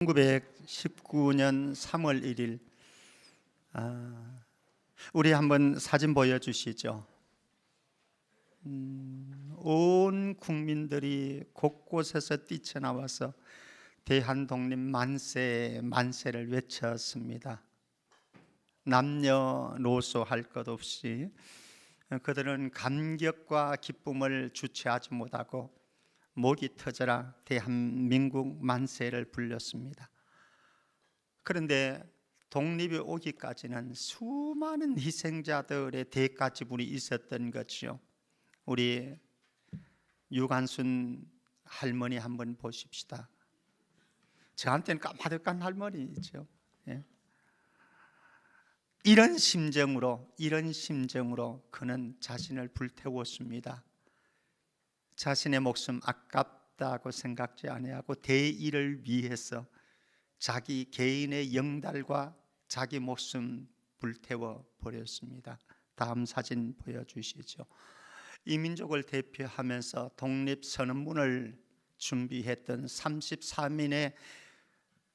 1919년 3월 1일 우리 한번 사진 보여주시죠. 온 국민들이 곳곳에서 뛰쳐나와서 대한독립 만세 만세를 외쳤습니다. 남녀노소 할 것 없이 그들은 감격과 기쁨을 주체하지 못하고 목이 터져라 대한민국 만세를 불렀습니다. 그런데 독립이 오기까지는 수많은 희생자들의 대가 지불이 있었던 것이요. 우리 유관순 할머니 한번 보십시다. 저한테는 까마득한 할머니죠. 예. 이런 심정으로 그는 자신을 불태웠습니다. 자신의 목숨 아깝다고 생각지 아니하고 대의를 위해서 자기 개인의 영달과 자기 목숨 불태워 버렸습니다. 다음 사진 보여주시죠. 이 민족을 대표하면서 독립선언문을 준비했던 33인의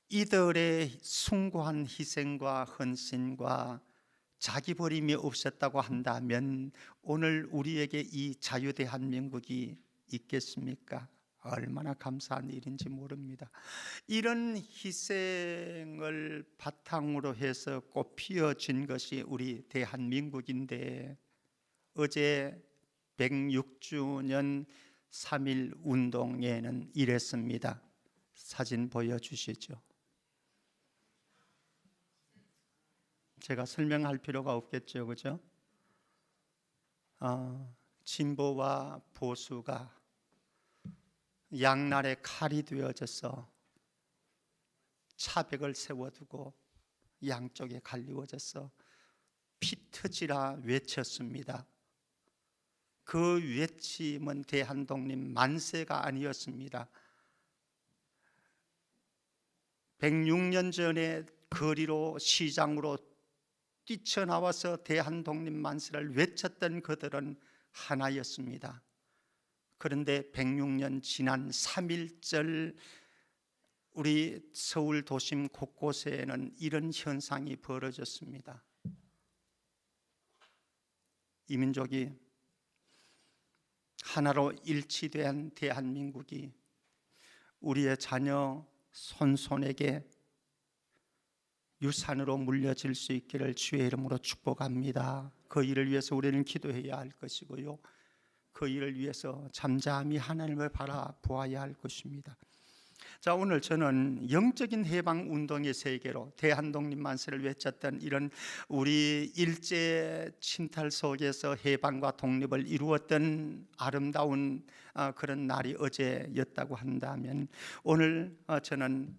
이들의 숭고한 희생과 헌신과 자기 버림이 없었다고 한다면 오늘 우리에게 이 자유대한민국이 있겠습니까? 얼마나 감사한 일인지 모릅니다. 이런 희생을 바탕으로 해서 꽃피어진 것이 우리 대한민국인데, 어제 106주년 3.1 운동에는 이랬습니다. 사진 보여주시죠. 제가 설명할 필요가 없겠죠, 그죠? 진보와 보수가 양날의 칼이 되어져서 차벽을 세워두고 양쪽에 갈리워져서 피 터지라 외쳤습니다. 그 외침은 대한독립 만세가 아니었습니다. 106년 전에 거리로 시장으로 뛰쳐나와서 대한독립 만세를 외쳤던 그들은 하나였습니다. 그런데 106년 지난 3.1절 우리 서울 도심 곳곳에는 이런 현상이 벌어졌습니다. 이 민족이 하나로 일치된 대한민국이 우리의 자녀 손손에게 유산으로 물려질 수 있기를 주의 이름으로 축복합니다. 그 일을 위해서 우리는 기도해야 할 것이고요, 그 일을 위해서 잠잠히 하나님을 바라보아야 할 것입니다. 자, 오늘 저는 영적인 해방운동의 세계로 대한독립 만세를 외쳤던 이런 우리 일제 침탈 속에서 해방과 독립을 이루었던 아름다운 그런 날이 어제였다고 한다면, 오늘 저는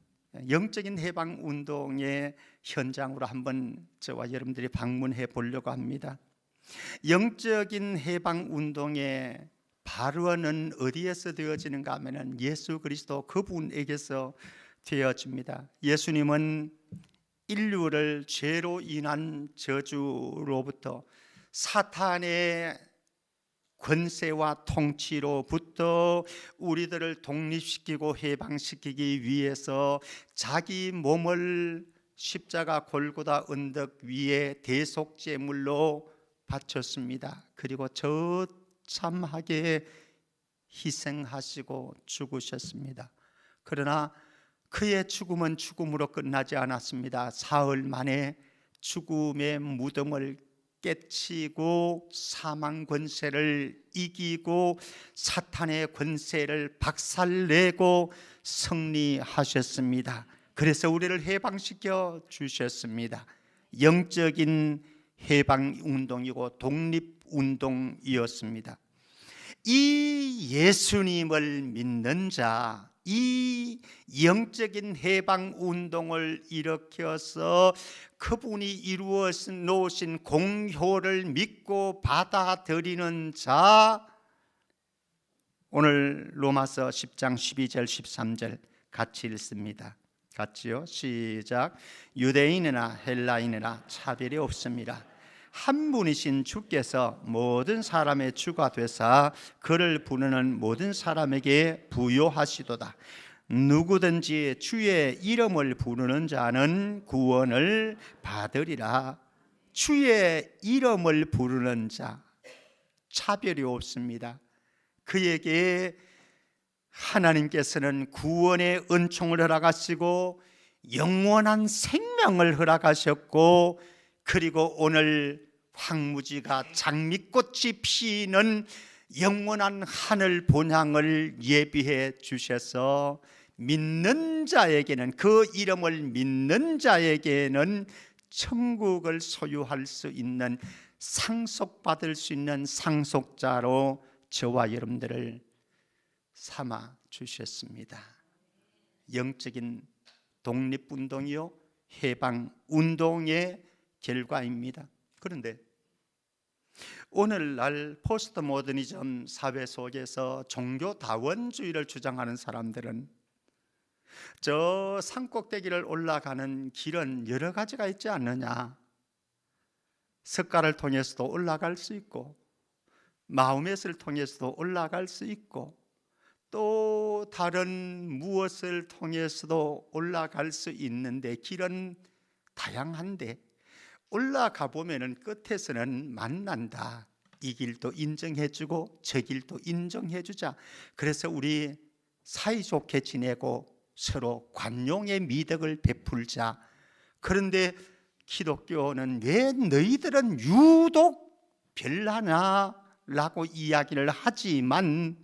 영적인 해방운동의 현장으로 한번 저와 여러분들이 방문해 보려고 합니다. 영적인 해방운동의 발원은 어디에서 되어지는가 하면 예수 그리스도 그분에게서 되어집니다. 예수님은 인류를 죄로 인한 저주로부터, 사탄의 권세와 통치로부터 우리들을 독립시키고 해방시키기 위해서 자기 몸을 십자가 골고다 언덕 위에 대속제물로 바쳤습니다. 그리고 처참하게 희생하시고 죽으셨습니다. 그러나 그의 죽음은 죽음으로 끝나지 않았습니다. 사흘 만에 죽음의 무덤을 깨치고 사망 권세를 이기고 사탄의 권세를 박살내고 승리하셨습니다. 그래서 우리를 해방시켜 주셨습니다. 영적인 해방운동이고 독립운동이었습니다. 이 예수님을 믿는 자, 이 영적인 해방운동을 일으켜서 그분이 이루어 놓으신 공효를 믿고 받아들이는 자, 오늘 로마서 10장 12절 13절 같이 읽습니다. 같이요, 시작. 유대인이나 헬라인이나 차별이 없습니다. 한 분이신 주께서 모든 사람의 주가 되사 그를 부르는 모든 사람에게 부요하시도다. 누구든지 주의 이름을 부르는 자는 구원을 받으리라. 주의 이름을 부르는 자, 차별이 없습니다. 그에게 하나님께서는 구원의 은총을 허락하시고 영원한 생명을 허락하셨고, 그리고 오늘 황무지가 장미꽃이 피는 영원한 하늘 본향을 예비해 주셔서 믿는 자에게는, 그 이름을 믿는 자에게는 천국을 소유할 수 있는, 상속받을 수 있는 상속자로 저와 여러분들을 삼아 주셨습니다. 영적인 독립운동이요 해방운동의 결과입니다. 그런데 오늘날 포스트 모더니즘 사회 속에서 종교다원주의를 주장하는 사람들은 저 산꼭대기를 올라가는 길은 여러 가지가 있지 않느냐, 석가를 통해서도 올라갈 수 있고 마호멧을 통해서도 올라갈 수 있고 또 다른 무엇을 통해서도 올라갈 수 있는데, 길은 다양한데 올라가 보면은 끝에서는 만난다. 이 길도 인정해주고 저 길도 인정해주자. 그래서 우리 사이좋게 지내고 서로 관용의 미덕을 베풀자. 그런데 기독교는 왜 너희들은 유독 별나나? 라고 이야기를 하지만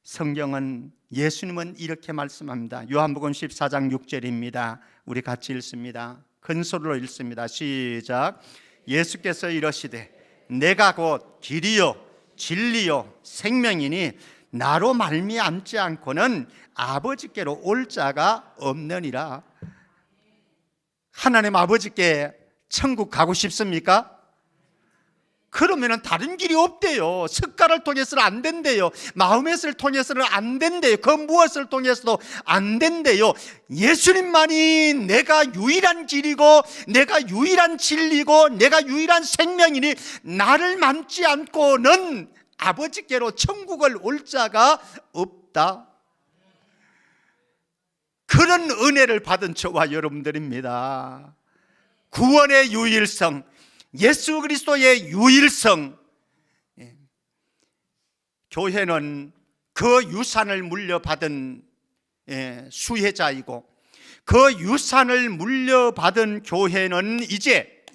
성경은, 예수님은 이렇게 말씀합니다. 요한복음 14장 6절입니다. 우리 같이 읽습니다. 큰 소리로 읽습니다. 시작. 예수께서 이러시되 내가 곧 길이요 진리요 생명이니 나로 말미암지 않고는 아버지께로 올 자가 없느니라. 하나님 아버지께 천국 가고 싶습니까? 그러면 다른 길이 없대요. 석가를 통해서는 안 된대요. 마호멧을 통해서는 안 된대요. 그 무엇을 통해서도 안 된대요. 예수님만이 내가 유일한 길이고 내가 유일한 진리고 내가 유일한 생명이니 나를 만지 않고는 아버지께로 천국을 올 자가 없다. 그런 은혜를 받은 저와 여러분들입니다. 구원의 유일성, 예수 그리스도의 유일성. 교회는 그 유산을 물려받은 수혜자이고, 그 유산을 물려받은 교회는 이제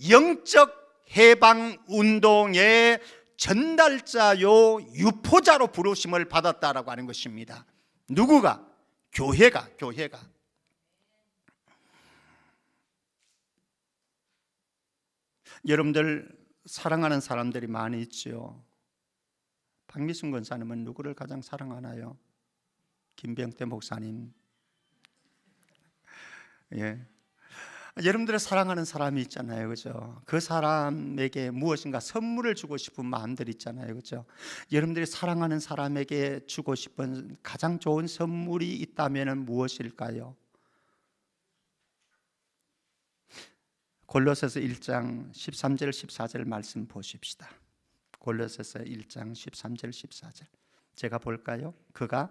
영적 해방 운동의 전달자요 유포자로 부르심을 받았다라고 하는 것입니다. 누구가? 교회가. 여러분들 사랑하는 사람들이 많이 있죠. 박미순 권사님은 누구를 가장 사랑하나요? 김병태 목사님. 여러분들의 사랑하는 사람이 있잖아요, 그죠? 그 사람에게 무엇인가 선물을 주고 싶은 마음들 있잖아요, 그죠? 여러분들이 사랑하는 사람에게 주고 싶은 가장 좋은 선물이 있다면 무엇일까요? 골로새서 1장 13절 14절 말씀 보십시다. 골로새서 1장 13절 14절 제가 볼까요? 그가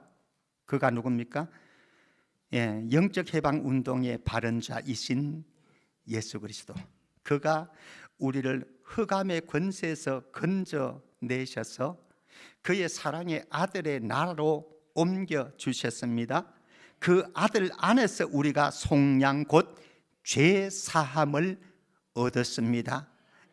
누굽니까? 영적 해방 운동의 발언자이신 예수 그리스도. 그가 우리를 흑암의 권세에서 건져내셔서 그의 사랑의 아들의 나라로 옮겨 주셨습니다. 그 아들 안에서 우리가 속량 곧 죄 사함을 얻었습니다.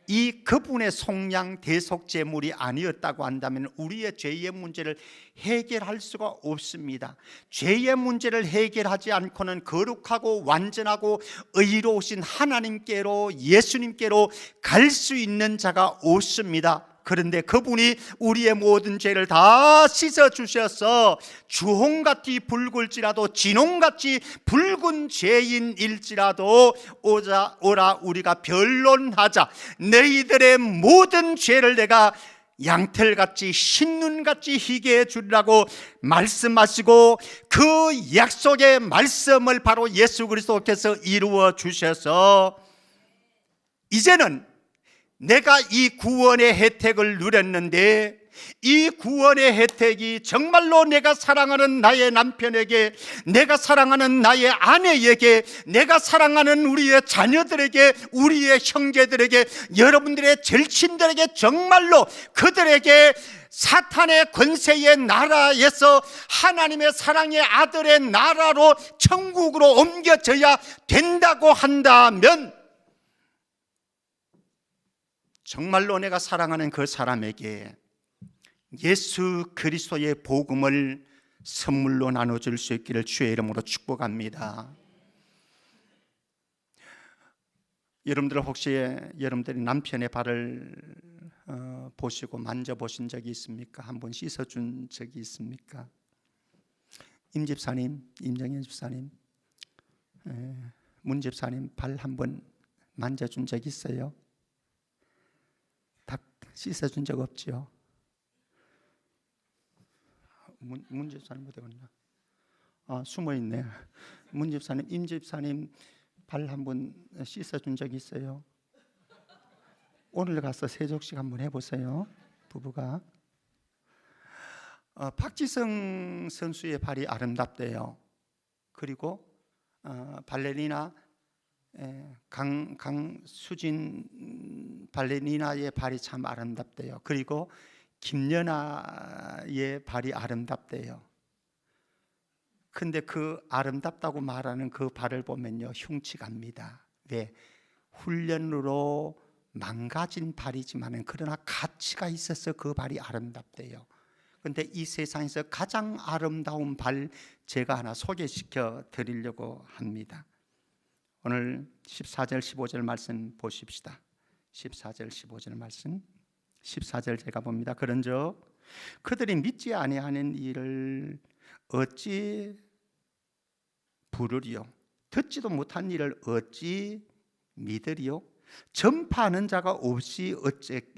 이 그분의 속량 대속 제물이 아니었다고 한다면 우리의 죄의 문제를 해결할 수가 없습니다. 죄의 문제를 해결하지 않고는 거룩하고 완전하고 의로우신 하나님께로, 예수님께로 갈 수 있는 자가 없습니다. 그런데 그분이 우리의 모든 죄를 다 씻어주셔서 주홍같이 붉을지라도 진홍같이 붉은 죄인일지라도 오라 우리가 변론하자. 너희들의 모든 죄를 내가 양털같이 흰눈같이 희게 해주리라고 말씀하시고, 그 약속의 말씀을 바로 예수 그리스도께서 이루어 주셔서 이제는 내가 이 구원의 혜택을 누렸는데 이 구원의 혜택이 정말로 내가 사랑하는 나의 남편에게, 내가 사랑하는 나의 아내에게, 내가 사랑하는 우리의 자녀들에게, 우리의 형제들에게, 여러분들의 절친들에게, 정말로 그들에게 사탄의 권세의 나라에서 하나님의 사랑의 아들의 나라로, 천국으로 옮겨져야 된다고 한다면, 정말로 내가 사랑하는 그 사람에게 예수 그리스도의 복음을 선물로 나눠줄 수 있기를 주의 이름으로 축복합니다. 여러분들 혹시 여러분들이 남편의 발을 보시고 만져보신 적이 있습니까? 한번 씻어준 적이 있습니까? 임 집사님, 임정현 집사님, 문 집사님 발 한번 만져준 적 있어요? 다 씻어준 적 없죠? 문 집사님 어디 갔나? 숨어있네. 문 집사님, 임 집사님 발 한번 씻어준 적 있어요? 오늘 가서 세족식 한번 해보세요. 부부가. 박지성 선수의 발이 아름답대요. 그리고 발레리나 강수진 발레리나의 발이 참 아름답대요. 그리고 김연아의 발이 아름답대요. 근데 그 아름답다고 말하는 그 발을 보면요, 흉측합니다. 왜? 훈련으로 망가진 발이지만 그러나 가치가 있어서 그 발이 아름답대요. 근데 이 세상에서 가장 아름다운 발 제가 하나 소개시켜 드리려고 합니다. 오늘 14절 15절 말씀 보십시다. 14절 15절 말씀. 14절 제가 봅니다. 그런즉 그들이 믿지 아니하는 일을 어찌 부르리요? 듣지도 못한 일을 어찌 믿으리요? 전파하는 자가 없이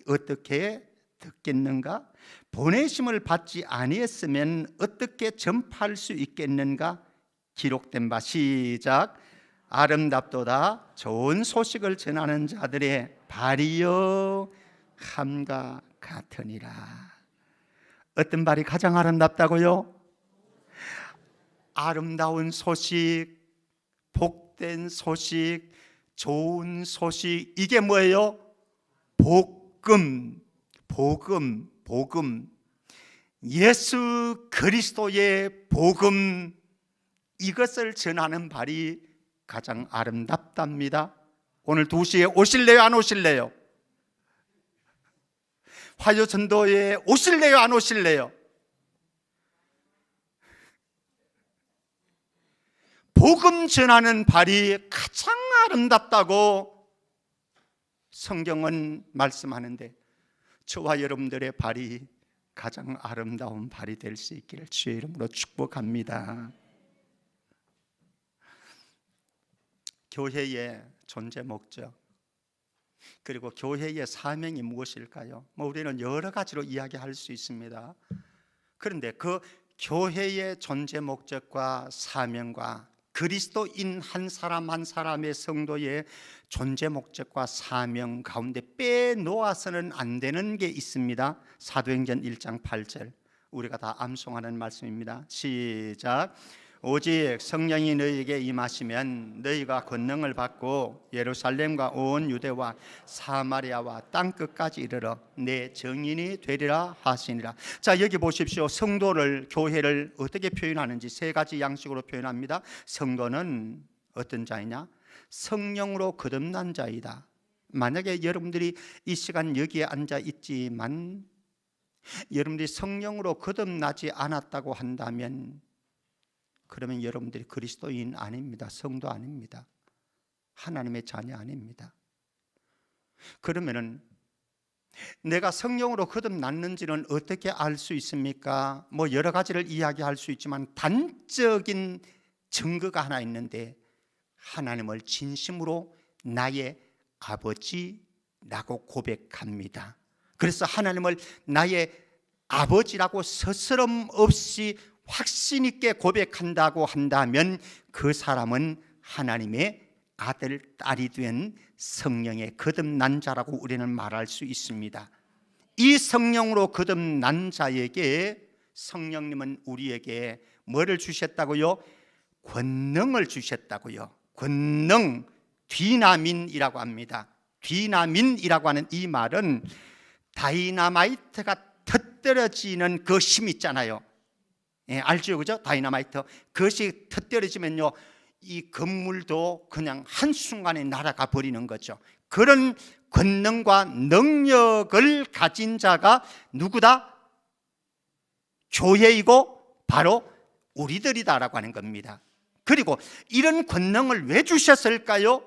어떻게 듣겠는가? 보내심을 받지 아니했으면 어떻게 전파할 수 있겠는가? 기록된 바 시작. 아름답도다 좋은 소식을 전하는 자들의 발이여 함과 같으니라. 어떤 발이 가장 아름답다고요? 아름다운 소식, 복된 소식, 좋은 소식. 이게 뭐예요? 복음. 예수 그리스도의 복음, 이것을 전하는 발이 가장 아름답답니다. 오늘 2시에 오실래요? 안 오실래요? 화요전도에 오실래요? 안 오실래요? 복음 전하는 발이 가장 아름답다고 성경은 말씀하는데, 저와 여러분들의 발이 가장 아름다운 발이 될 수 있기를 주의 이름으로 축복합니다. 교회의 존재 목적, 그리고 교회의 사명이 무엇일까요? 우리는 여러 가지로 이야기할 수 있습니다. 그런데 그 교회의 존재 목적과 사명과 그리스도인 한 사람 한 사람의 성도의 존재 목적과 사명 가운데 빼놓아서는 안 되는 게 있습니다. 사도행전 1장 8절 우리가 다 암송하는 말씀입니다. 시작. 오직 성령이 너희에게 임하시면 너희가 권능을 받고 예루살렘과 온 유대와 사마리아와 땅끝까지 이르러 내 증인이 되리라 하시니라. 자, 여기 보십시오. 성도를, 교회를 어떻게 표현하는지 세 가지 양식으로 표현합니다. 성도는 어떤 자이냐? 성령으로 거듭난 자이다. 만약에 여러분들이 이 시간 여기에 앉아 있지만 여러분들이 성령으로 거듭나지 않았다고 한다면, 그러면 여러분들이 그리스도인 아닙니다. 성도 아닙니다. 하나님의 자녀 아닙니다. 그러면은 내가 성령으로 거듭났는지는 어떻게 알 수 있습니까? 여러 가지를 이야기할 수 있지만 단적인 증거가 하나 있는데, 하나님을 진심으로 나의 아버지라고 고백합니다. 그래서 하나님을 나의 아버지라고 스스럼 없이 확신 있게 고백한다고 한다면 그 사람은 하나님의 아들, 딸이 된 성령의 거듭난 자라고 우리는 말할 수 있습니다. 이 성령으로 거듭난 자에게 성령님은 우리에게 뭐를 주셨다고요? 권능을 주셨다고요. 권능, 디나민이라고 합니다. 디나민이라고 하는 이 말은 다이나마이트가 터뜨려지는 그 힘 있잖아요. 예, 알죠, 그죠? 다이나마이트. 그것이 터뜨려지면요, 이 건물도 그냥 한순간에 날아가 버리는 거죠. 그런 권능과 능력을 가진 자가 누구다? 교회이고 바로 우리들이다라고 하는 겁니다. 그리고 이런 권능을 왜 주셨을까요?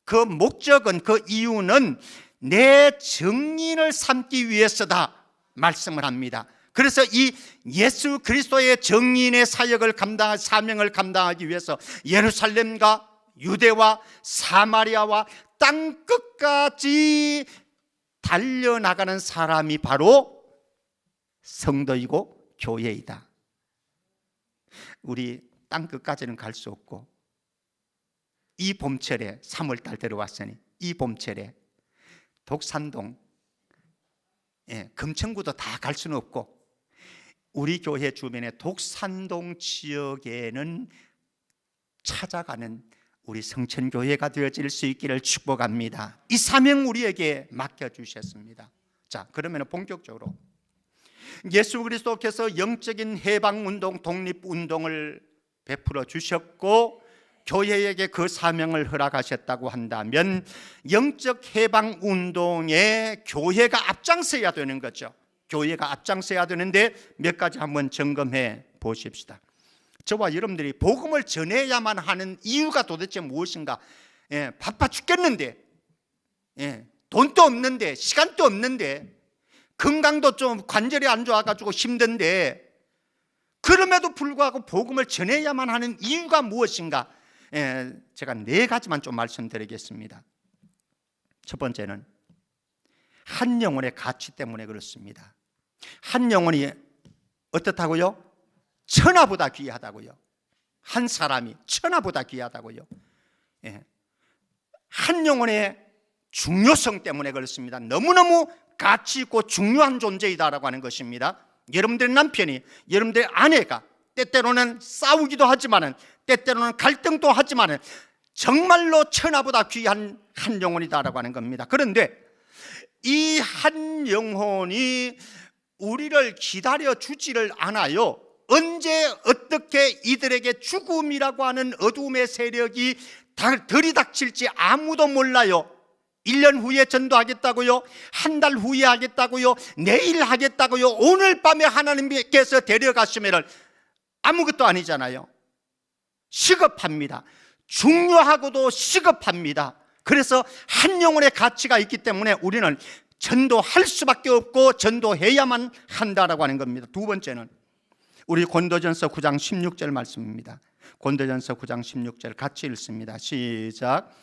그 목적은, 그 이유는 내 증인을 삼기 위해서다 말씀을 합니다. 그래서 이 예수 그리스도의 증인의 사역을 사명을 감당하기 위해서 예루살렘과 유대와 사마리아와 땅 끝까지 달려나가는 사람이 바로 성도이고 교회이다. 우리 땅 끝까지는 갈 수 없고, 이 봄철에 3월달 들어왔으니 이 봄철에 독산동, 금천구도 다 갈 수는 없고, 우리 교회 주변의 독산동 지역에는 찾아가는 우리 성천교회가 되어질 수 있기를 축복합니다. 이 사명 우리에게 맡겨주셨습니다. 자, 그러면 본격적으로 예수 그리스도께서 영적인 해방운동, 독립운동을 베풀어 주셨고 교회에게 그 사명을 허락하셨다고 한다면 영적 해방운동에 교회가 앞장서야 되는 거죠. 교회가 앞장서야 되는데 몇 가지 한번 점검해 보십시다. 저와 여러분들이 복음을 전해야만 하는 이유가 도대체 무엇인가? 바빠 죽겠는데, 돈도 없는데, 시간도 없는데, 건강도 좀 관절이 안 좋아가지고 힘든데, 그럼에도 불구하고 복음을 전해야만 하는 이유가 무엇인가? 제가 4가지만 좀 말씀드리겠습니다. 첫 번째는 한 영혼의 가치 때문에 그렇습니다. 한 영혼이 어떻다고요? 천하보다 귀하다고요. 한 사람이 천하보다 귀하다고요. 한 영혼의 중요성 때문에 그렇습니다. 너무너무 가치 있고 중요한 존재이다라고 하는 것입니다. 여러분들의 남편이, 여러분들의 아내가 때때로는 싸우기도 하지만은, 때때로는 갈등도 하지만은 정말로 천하보다 귀한 한 영혼이다라고 하는 겁니다. 그런데 이 한 영혼이 우리를 기다려 주지를 않아요. 언제 어떻게 이들에게 죽음이라고 하는 어둠의 세력이 들이닥칠지 아무도 몰라요. 1년 후에 전도하겠다고요? 한 달 후에 하겠다고요? 내일 하겠다고요? 오늘 밤에 하나님께서 데려가시면 아무것도 아니잖아요. 시급합니다. 중요하고도 시급합니다. 그래서 한 영혼의 가치가 있기 때문에 우리는 전도할 수밖에 없고 전도해야만 한다라고 하는 겁니다. 두 번째는 우리 고린도전서 9장 16절 말씀입니다. 고린도전서 9장 16절 같이 읽습니다. 시작.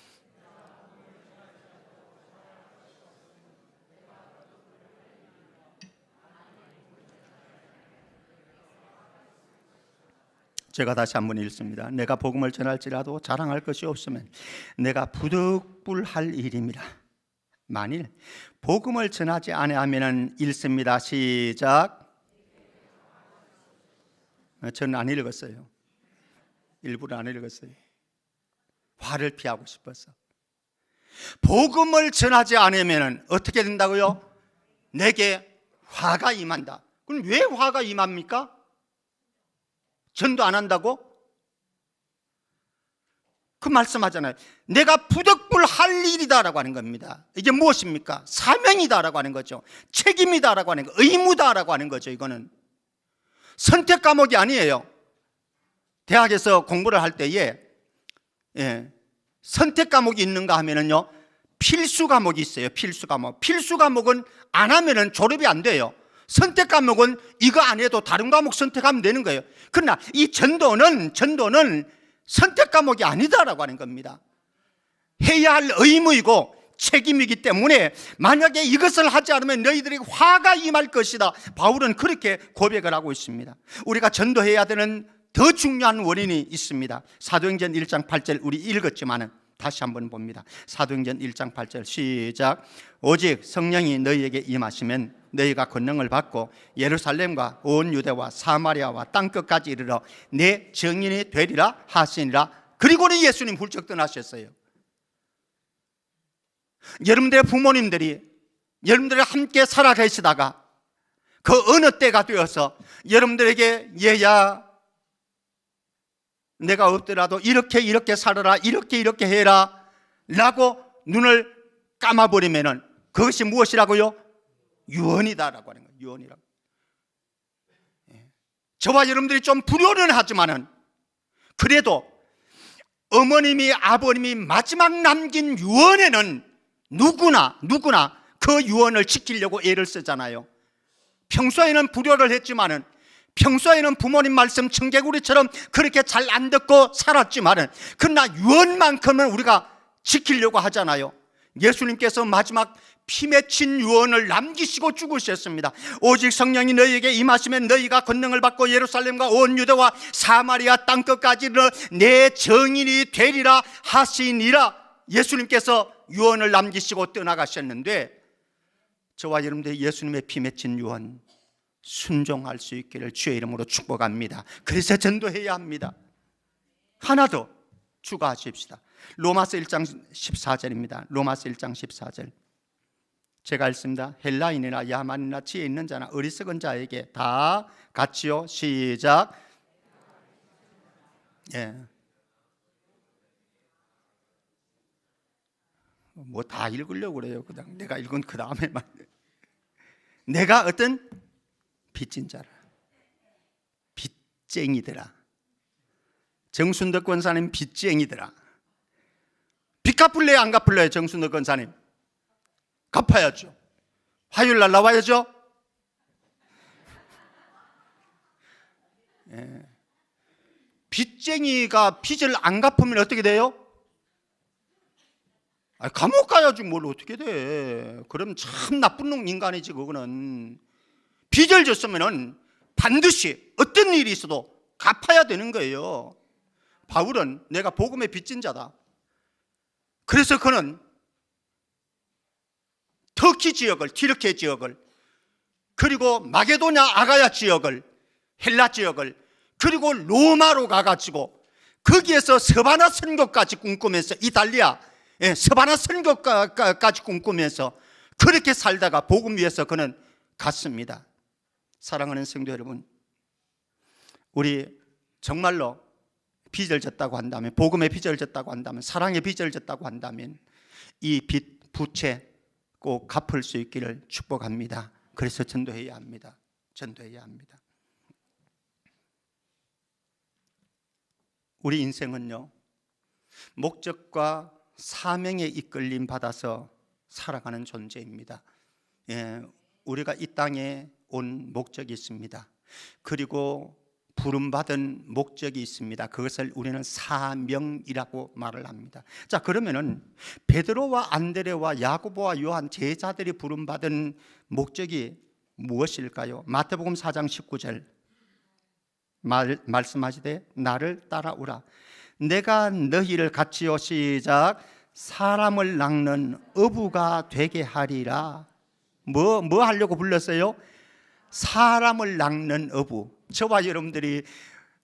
제가 다시 한번 읽습니다. 내가 복음을 전할지라도 자랑할 것이 없으면 내가 부득불할 일임이라. 만일 복음을 전하지 아니하면 읽습니다. 시작. 저는 안 읽었어요. 일부러 안 읽었어요. 화를 피하고 싶어서. 복음을 전하지 않으면 어떻게 된다고요? 내게 화가 임한다. 그럼 왜 화가 임합니까? 전도 안 한다고? 그 말씀하잖아요. 내가 부득불할 일이다라고 하는 겁니다. 이게 무엇입니까? 사명이다라고 하는 거죠. 책임이다라고 하는 거, 의무다라고 하는 거죠. 이거는 선택 과목이 아니에요. 대학에서 공부를 할 때에 선택 과목이 있는가 하면은요, 필수 과목이 있어요. 필수 과목. 필수 과목은 안 하면은 졸업이 안 돼요. 선택 과목은 이거 안 해도 다른 과목 선택하면 되는 거예요. 그러나 이 전도는 선택 과목이 아니다라고 하는 겁니다. 해야 할 의무이고 책임이기 때문에 만약에 이것을 하지 않으면 너희들이 화가 임할 것이다. 바울은 그렇게 고백을 하고 있습니다. 우리가 전도해야 되는 더 중요한 원인이 있습니다. 사도행전 1장 8절 우리 읽었지만은 다시 한번 봅니다. 사도행전 1장 8절 시작. 오직 성령이 너희에게 임하시면 너희가 권능을 받고 예루살렘과 온 유대와 사마리아와 땅끝까지 이르러 내 증인이 되리라 하시니라. 그리고는 예수님 훌쩍 떠나셨어요. 여러분들의 부모님들이 여러분들과 함께 살아 계시다가 그 어느 때가 되어서 여러분들에게 얘야 내가 없더라도 이렇게 살아라, 이렇게 해라 라고 눈을 감아버리면은 그것이 무엇이라고요? 유언이다라고 하는 거예요. 유언이라고. 저와 여러분들이 좀 불효는 하지만은 그래도 어머님이 아버님이 마지막 남긴 유언에는 누구나 그 유언을 지키려고 애를 쓰잖아요. 평소에는 불효를 했지만은 평소에는 부모님 말씀 청개구리처럼 그렇게 잘 안 듣고 살았지만은 그러나 유언만큼은 우리가 지키려고 하잖아요. 예수님께서 마지막 피 맺힌 유언을 남기시고 죽으셨습니다. 오직 성령이 너희에게 임하시면 너희가 권능을 받고 예루살렘과 온 유대와 사마리아 땅끝까지 내 증인이 되리라 하시니라. 예수님께서 유언을 남기시고 떠나가셨는데 저와 여러분들 예수님의 피 맺힌 유언 순종할 수 있기를 주의 이름으로 축복합니다. 그래서 전도해야 합니다. 하나 더 추가하십시다. 로마서 1장 14절입니다. 로마서 1장 14절 제가 읽습니다. 헬라인이나 야만이나 지혜 있는 자나 어리석은 자에게 다 같이요. 시작. 뭐 다 읽으려고 그래요. 그냥 내가 읽은 그 다음에만 내가 어떤 빚진 자라 빚쟁이더라. 정순덕 권사님 빚쟁이더라. 빚 갚을래요 안 갚을래요? 정순덕 권사님 갚아야죠. 화요일날 나와야죠. 빚쟁이가 빚을 안 갚으면 어떻게 돼요? 감옥 가야지 뭘 어떻게 돼. 그럼 참 나쁜 놈 인간이지. 그거는 빚을 졌으면 반드시 어떤 일이 있어도 갚아야 되는 거예요. 바울은 내가 복음의 빚진 자다. 그래서 그는 터키 지역을, 티르키예 지역을, 그리고 마게도냐 아가야 지역을, 헬라 지역을, 그리고 로마로 가가지고 거기에서 서바나 선교까지 꿈꾸면서 이탈리아 서바나 선교까지 꿈꾸면서 그렇게 살다가 복음 위해서 그는 갔습니다. 사랑하는 성도 여러분, 우리 정말로 빚을 졌다고 한다면, 복음의 빚을 졌다고 한다면, 사랑의 빚을 졌다고 한다면 이 빚, 부채 꼭 갚을 수 있기를 축복합니다. 그래서 전도해야 합니다. 전도해야 합니다. 우리 인생은요, 목적과 사명에 이끌림 받아서 살아가는 존재입니다. 우리가 이 땅에 온 목적이 있습니다. 그리고 부름받은 목적이 있습니다. 그것을 우리는 사명이라고 말을 합니다. 자, 그러면은 베드로와 안드레와 야고보와 요한 제자들이 부름받은 목적이 무엇일까요? 마태복음 4장 19절 말씀하시되 나를 따라오라. 내가 너희를 같이요. 시작. 사람을 낚는 어부가 되게 하리라. 뭐 하려고 불렀어요? 사람을 낚는 어부. 저와 여러분들이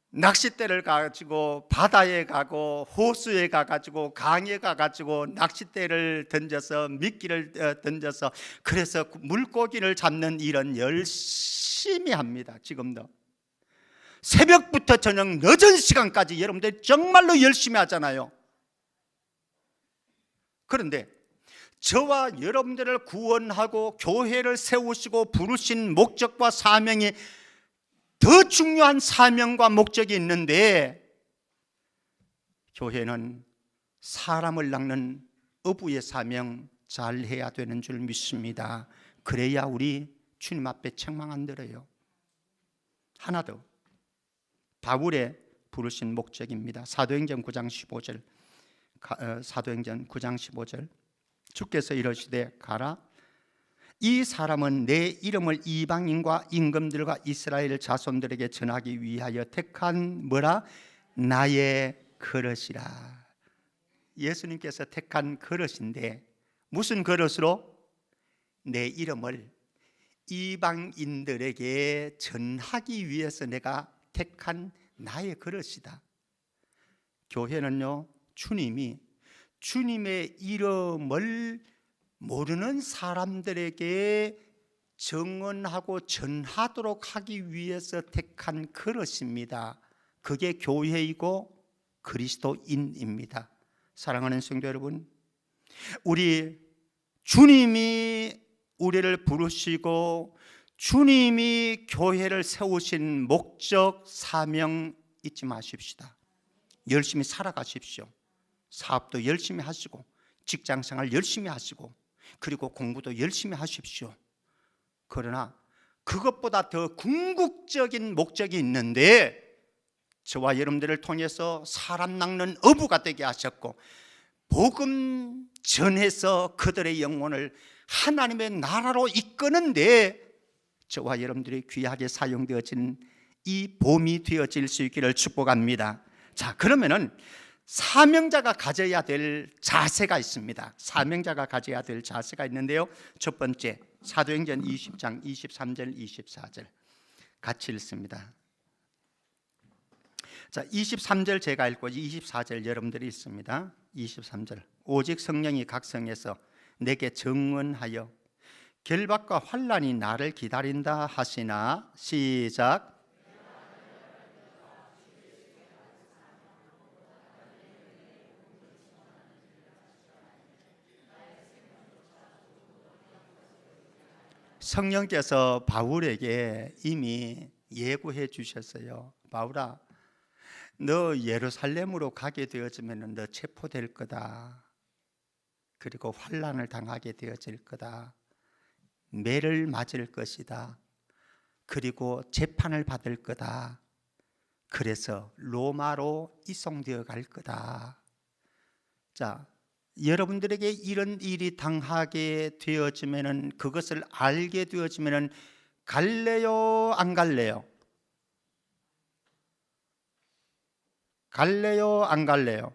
낚싯대를 가지고 바다에 가고 호수에 가가지고 강에 가가지고 낚싯대를 던져서 미끼를 던져서 그래서 물고기를 잡는 일은 열심히 합니다. 지금도 새벽부터 저녁 늦은 시간까지 여러분들 정말로 열심히 하잖아요. 그런데 저와 여러분들을 구원하고 교회를 세우시고 부르신 목적과 사명이 더 중요한 사명과 목적이 있는데 교회는 사람을 낚는 어부의 사명 잘 해야 되는 줄 믿습니다. 그래야 우리 주님 앞에 책망 안 들어요. 하나 더 바울의 부르신 목적입니다. 사도행전 9장 15절 사도행전 9장 15절 주께서 이러시되 가라. 이 사람은 내 이름을 이방인과 임금들과 이스라엘 자손들에게 전하기 위하여 택한 뭐라? 나의 그릇이라. 예수님께서 택한 그릇인데 무슨 그릇으로? 내 이름을 이방인들에게 전하기 위해서 내가 택한 나의 그릇이다. 교회는요, 주님의 이름을 모르는 사람들에게 증언하고 전하도록 하기 위해서 택한 그릇입니다. 그게 교회이고 그리스도인입니다. 사랑하는 성도 여러분, 우리 주님이 우리를 부르시고 주님이 교회를 세우신 목적, 사명 잊지 마십시다. 열심히 살아가십시오. 사업도 열심히 하시고 직장생활 열심히 하시고 그리고 공부도 열심히 하십시오. 그러나 그것보다 더 궁극적인 목적이 있는데 저와 여러분들을 통해서 사람 낚는 어부가 되게 하셨고 복음 전해서 그들의 영혼을 하나님의 나라로 이끄는데 저와 여러분들이 귀하게 사용되어진 이 봄이 되어질 수 있기를 축복합니다. 자, 그러면은 사명자가 가져야 될 자세가 있습니다. 사명자가 가져야 될 자세가 있는데요, 첫 번째 사도행전 20장 23절 24절 같이 읽습니다. 자, 23절 제가 읽고 24절 여러분들이 읽습니다. 23절 오직 성령이 각 성에서 내게 증언하여 결박과 환난이 나를 기다린다 하시나. 시작. 성령께서 바울에게 이미 예고해 주셨어요. 바울아, 너 예루살렘으로 가게 되어지면 너 체포될 거다. 그리고 환난을 당하게 되어질 거다. 매를 맞을 것이다. 그리고 재판을 받을 거다. 그래서 로마로 이송되어 갈 거다. 자, 여러분들에게 이런 일이 당하게 되어지면은, 그것을 알게 되어지면은 갈래요, 안 갈래요? 갈래요, 안 갈래요?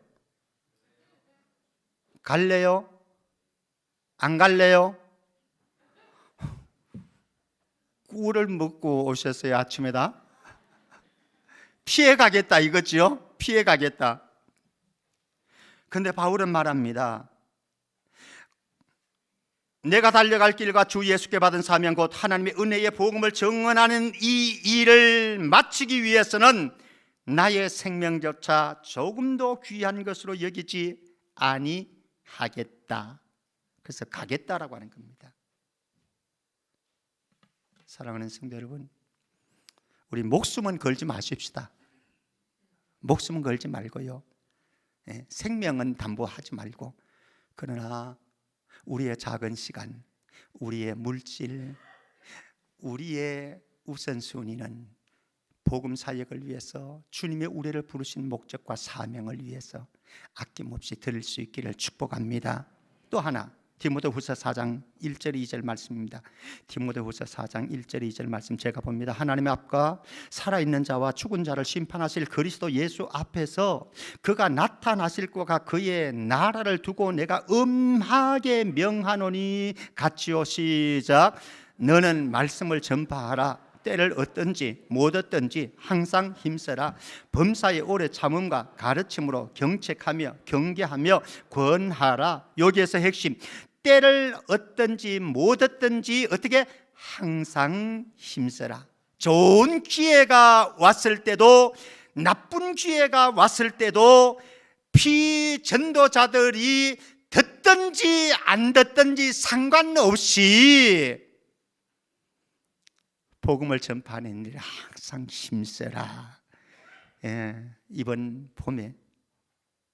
갈래요? 안 갈래요? 꿀을 먹고 오셨어요, 아침에다? 피해 가겠다 이거죠? 피해 가겠다. 근데 바울은 말합니다. 내가 달려갈 길과 주 예수께 받은 사명 곧 하나님의 은혜의 복음을 증언하는 이 일을 마치기 위해서는 나의 생명조차 조금도 귀한 것으로 여기지 아니하겠다. 그래서 가겠다라고 하는 겁니다. 사랑하는 성도 여러분, 우리 목숨은 걸지 마십시다. 목숨은 걸지 말고요, 생명은 담보하지 말고, 그러나 우리의 작은 시간, 우리의 물질, 우리의 우선순위는 복음 사역을 위해서, 주님의 우리를 부르신 목적과 사명을 위해서 아낌없이 드릴 수 있기를 축복합니다. 또 하나, 디모데후서 4장 1절 2절 말씀입니다. 디모데후서 4장 1절 2절 말씀 제가 봅니다. 하나님의 앞과 살아있는 자와 죽은 자를 심판하실 그리스도 예수 앞에서 그가 나타나실 것과 그의 나라를 두고 내가 엄하게 명하노니 같이요. 시작. 너는 말씀을 전파하라. 때를 얻든지 못 얻든지 항상 힘써라. 범사의 오래 참음과 가르침으로 경책하며 경계하며 권하라. 여기에서 핵심, 때를 얻든지 못 얻든지 어떻게? 항상 힘써라. 좋은 기회가 왔을 때도 나쁜 기회가 왔을 때도 피전도자들이 듣든지 안 듣든지 상관없이 복음을 전파하는 일에 항상 힘써라. 이번 봄에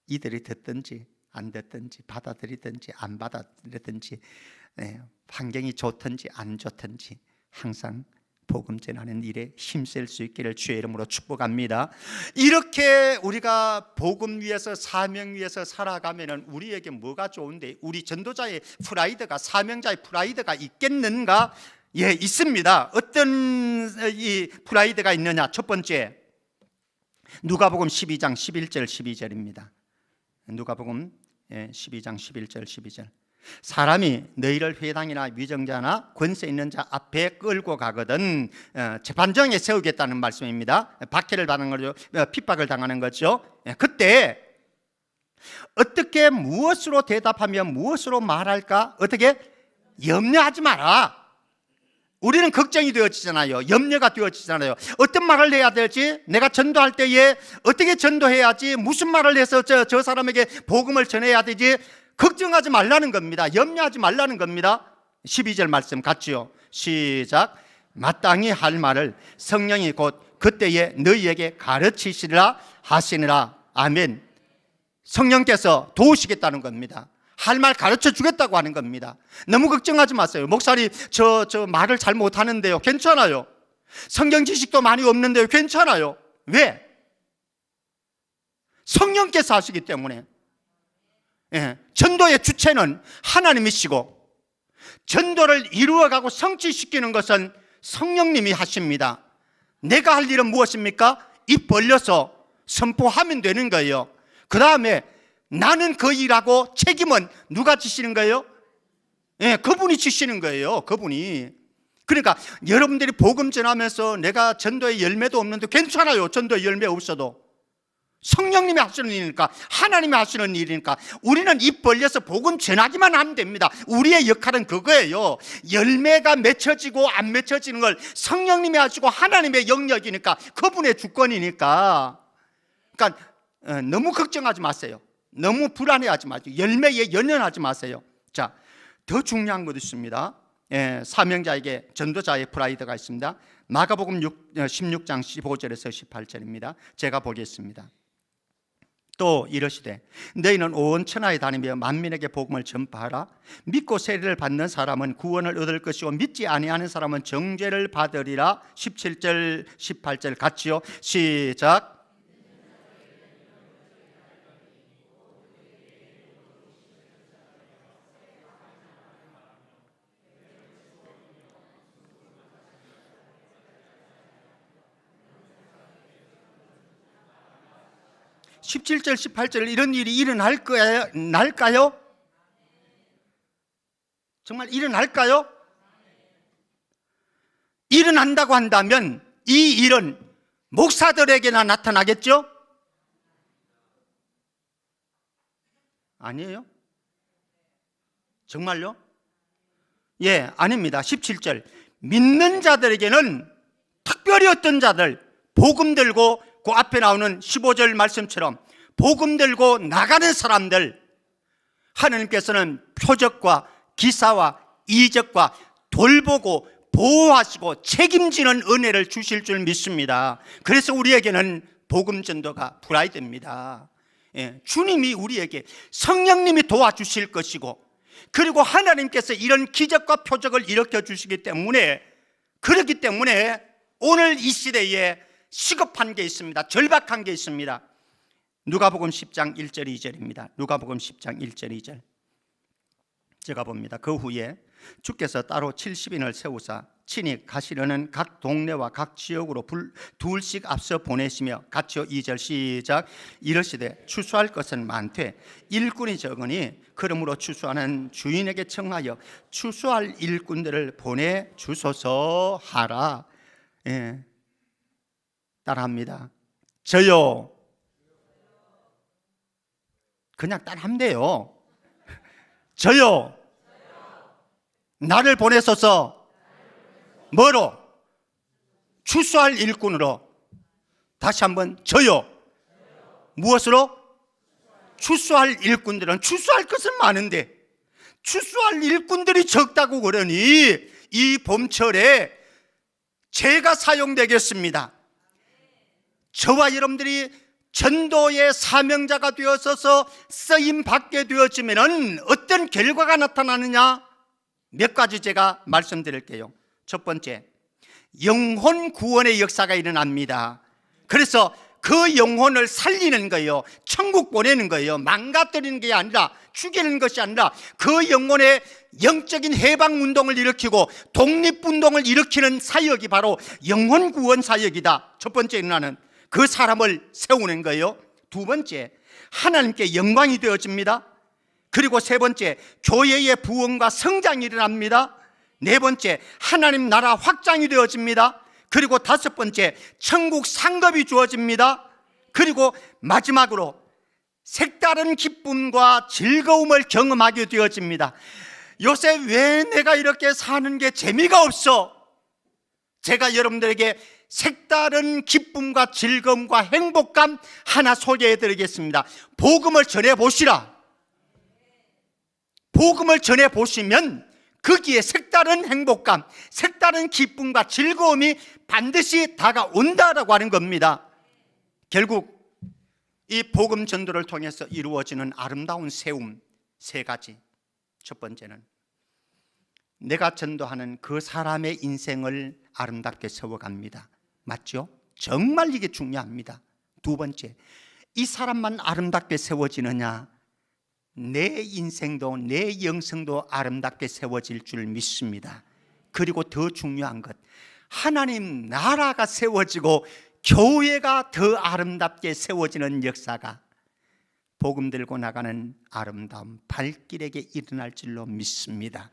이들이 듣든지 안 듣든지, 받아들이든지 안 받아들이든지, 환경이 좋든지 안 좋든지 항상 복음 전하는 일에 힘쓸 수 있기를 주의 이름으로 축복합니다. 이렇게 우리가 복음 위해서, 사명 위해서 살아가면은 우리에게 뭐가 좋은데, 우리 전도자의 프라이드가, 사명자의 프라이드가 있겠는가? 예, 있습니다. 어떤 이 프라이드가 있느냐? 첫 번째, 누가복음 12장 11절 12절입니다. 누가복음 12장 11절 12절. 사람이 너희를 회당이나 위정자나 권세 있는 자 앞에 끌고 가거든 재판정에 세우겠다는 말씀입니다. 박해를 당하는 거죠. 핍박을 당하는 거죠. 그때 어떻게 무엇으로 대답하면 무엇으로 말할까? 어떻게? 염려하지 마라. 우리는 걱정이 되어지잖아요. 염려가 되어지잖아요. 어떤 말을 해야 될지, 내가 전도할 때에 어떻게 전도해야지, 무슨 말을 해서 저 사람에게 복음을 전해야 되지, 걱정하지 말라는 겁니다. 염려하지 말라는 겁니다. 12절 말씀 같지요. 시작. 마땅히 할 말을 성령이 곧 그때에 너희에게 가르치시리라 하시니라. 아멘. 성령께서 도우시겠다는 겁니다. 할 말 가르쳐 주겠다고 하는 겁니다. 너무 걱정하지 마세요. 목사님 저 말을 잘 못하는데요. 괜찮아요. 성경 지식도 많이 없는데요. 괜찮아요. 왜? 성령께서 하시기 때문에. 전도의 주체는 하나님이시고 전도를 이루어가고 성취시키는 것은 성령님이 하십니다. 내가 할 일은 무엇입니까? 입 벌려서 선포하면 되는 거예요. 그 다음에 나는 그 일하고 책임은 누가 지시는 거예요? 그분이 지시는 거예요. 그분이. 그러니까 여러분들이 복음 전하면서 내가 전도의 열매도 없는데 괜찮아요. 전도의 열매 없어도. 성령님이 하시는 일이니까, 하나님이 하시는 일이니까 우리는 입 벌려서 복음 전하기만 하면 됩니다. 우리의 역할은 그거예요. 열매가 맺혀지고 안 맺혀지는 걸 성령님이 하시고 하나님의 영역이니까, 그분의 주권이니까. 그러니까 너무 걱정하지 마세요. 너무 불안해하지 마세요. 열매에 연연하지 마세요. 자, 더 중요한 것도 있습니다. 사명자에게 전도자의 프라이드가 있습니다. 마가복음 16장 15절에서 18절입니다. 제가 보겠습니다. 또 이러시되 너희는 온 천하에 다니며 만민에게 복음을 전파하라. 믿고 세례를 받는 사람은 구원을 얻을 것이고 믿지 아니하는 사람은 정죄를 받으리라. 17절 18절 같이요. 시작. 십 17절 18절 이런 일이 날까요? 정말 일어날까요? 일어난다고 한다면 이 일은 목사들에게나 나타나겠죠? 아니에요? 정말요? 아닙니다. 17절 믿는 자들에게는 특별히 어떤 자들 복음 들고 그 앞에 나오는 15절 말씀처럼 복음 들고 나가는 사람들, 하나님께서는 표적과 기사와 이적과 돌보고 보호하시고 책임지는 은혜를 주실 줄 믿습니다. 그래서 우리에게는 복음 전도가 프라이드입니다. 주님이 우리에게 성령님이 도와주실 것이고, 그리고 하나님께서 이런 기적과 표적을 일으켜 주시기 때문에, 그렇기 때문에 오늘 이 시대에 시급한 게 있습니다. 절박한 게 있습니다. 누가복음 10장 1절 2절입니다. 누가복음 10장 1절 2절 제가 봅니다. 그 후에 주께서 따로 70인을 세우사 친히 가시려는 각 동네와 각 지역으로 둘씩 앞서 보내시며 같이요. 2절 시작. 이르시되 추수할 것은 많되 일꾼이 적으니 그러므로 추수하는 주인에게 청하여 추수할 일꾼들을 보내주소서 하라. 따라합니다. 저요. 그냥 따라하면 돼요. 저요. 나를 보내소서. 뭐로? 추수할 일꾼으로. 다시 한번 저요. 무엇으로? 추수할 일꾼들은 추수할 것은 많은데 추수할 일꾼들이 적다고 그러니 이 봄철에 제가 사용되겠습니다. 저와 여러분들이 전도의 사명자가 되어서 쓰임 받게 되어지면 어떤 결과가 나타나느냐? 몇 가지 제가 말씀드릴게요. 첫 번째, 영혼 구원의 역사가 일어납니다. 그래서 그 영혼을 살리는 거예요. 천국 보내는 거예요. 망가뜨리는 게 아니라, 죽이는 것이 아니라 그 영혼의 영적인 해방운동을 일으키고 독립운동을 일으키는 사역이 바로 영혼 구원 사역이다. 첫 번째 일어나는 그 사람을 세우는 거예요. 두 번째, 하나님께 영광이 되어집니다. 그리고 세 번째, 교회의 부흥과 성장이 일어납니다. 네 번째, 하나님 나라 확장이 되어집니다. 그리고 다섯 번째, 천국 상급이 주어집니다. 그리고 마지막으로 색다른 기쁨과 즐거움을 경험하게 되어집니다. 요새 왜 내가 이렇게 사는 게 재미가 없어? 제가 여러분들에게 색다른 기쁨과 즐거움과 행복감 하나 소개해 드리겠습니다. 복음을 전해 보시라. 복음을 전해 보시면 거기에 색다른 행복감, 색다른 기쁨과 즐거움이 반드시 다가온다라고 하는 겁니다. 결국 이 복음 전도를 통해서 이루어지는 아름다운 세움 세 가지. 첫 번째는 내가 전도하는 그 사람의 인생을 아름답게 세워갑니다. 맞죠? 정말 이게 중요합니다. 두 번째, 이 사람만 아름답게 세워지느냐? 내 인생도 내 영성도 아름답게 세워질 줄 믿습니다. 그리고 더 중요한 것, 하나님 나라가 세워지고 교회가 더 아름답게 세워지는 역사가 복음 들고 나가는 아름다운 발길에게 일어날 줄로 믿습니다.